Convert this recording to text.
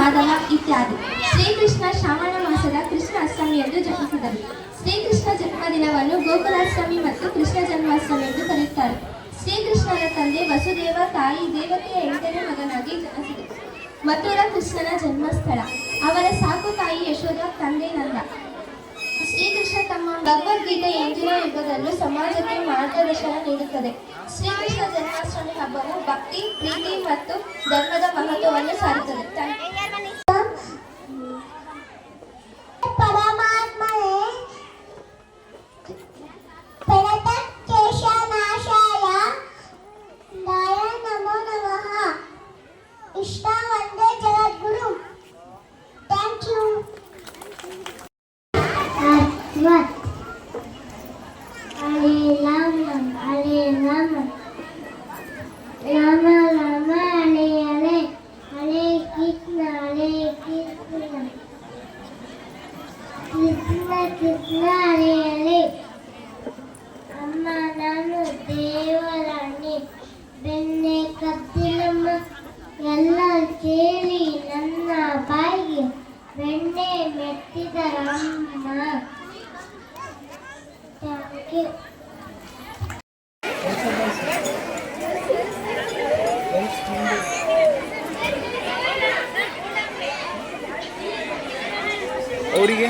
ಮಾಧವ ಇತ್ಯಾದಿ. ಶ್ರೀಕೃಷ್ಣ ಶ್ರಾವಣ ಮಾಸದ ಕೃಷ್ಣ ಅಷ್ಟಮಿಯಂದು ಜನಿಸಿದರು. ಶ್ರೀಕೃಷ್ಣ ಜನ್ಮದಿನವನ್ನು ಗೋಕುಲಾಷ್ಟಮಿ ಮತ್ತು ಕೃಷ್ಣ ಜನ್ಮಾಷ್ಟಮಿ ಎಂದು ಕರೆಯುತ್ತಾರೆ. ಶ್ರೀಕೃಷ್ಣನ ತಂದೆ ವಸುದೇವ, ತಾಯಿ ದೇವಕಿಯ 8ನೇ ಮಗನಾಗಿ ಜನಿಸಿದರು. ಮಥುರಾ ಕೃಷ್ಣನ ಜನ್ಮಸ್ಥಳ. ಅವರ ಸಾಕು ತಾಯಿ ಯಶೋಧ, ತಂದೆ ನಂದ. ಶ್ರೀಕೃಷ್ಣ ತಮ್ಮ ಭಗವದ್ಗೀತೆ ಎಂದಿನ ಯುಗದಲ್ಲೂ ಸಮಾಜಕ್ಕೆ ಮಾರ್ಗದರ್ಶನ ನೀಡುತ್ತದೆ. ಶ್ರೀಕೃಷ್ಣ ಜನ್ಮಾಷ್ಟಮಿ ಹಬ್ಬವು ಭಕ್ತಿ, ಪ್ರೀತಿ ಮತ್ತು ಧರ್ಮದ ಮಹತ್ವವನ್ನು ಸಾರುತ್ತದೆ. ಅಮ್ಮ ನಾನು ದೇವರಾಣಿ ಬೆನ್ನೆ ಕತ್ತಿಲಮ್ಮ ಎಲ್ಲ ಕೇಳಿ ನನ್ನ ಬಾಯಿಗೆ ಬೆಣ್ಣೆ ಮೆಟ್ಟಿದರಮ್ಮ. Thank you. ಅವರಿಗೆ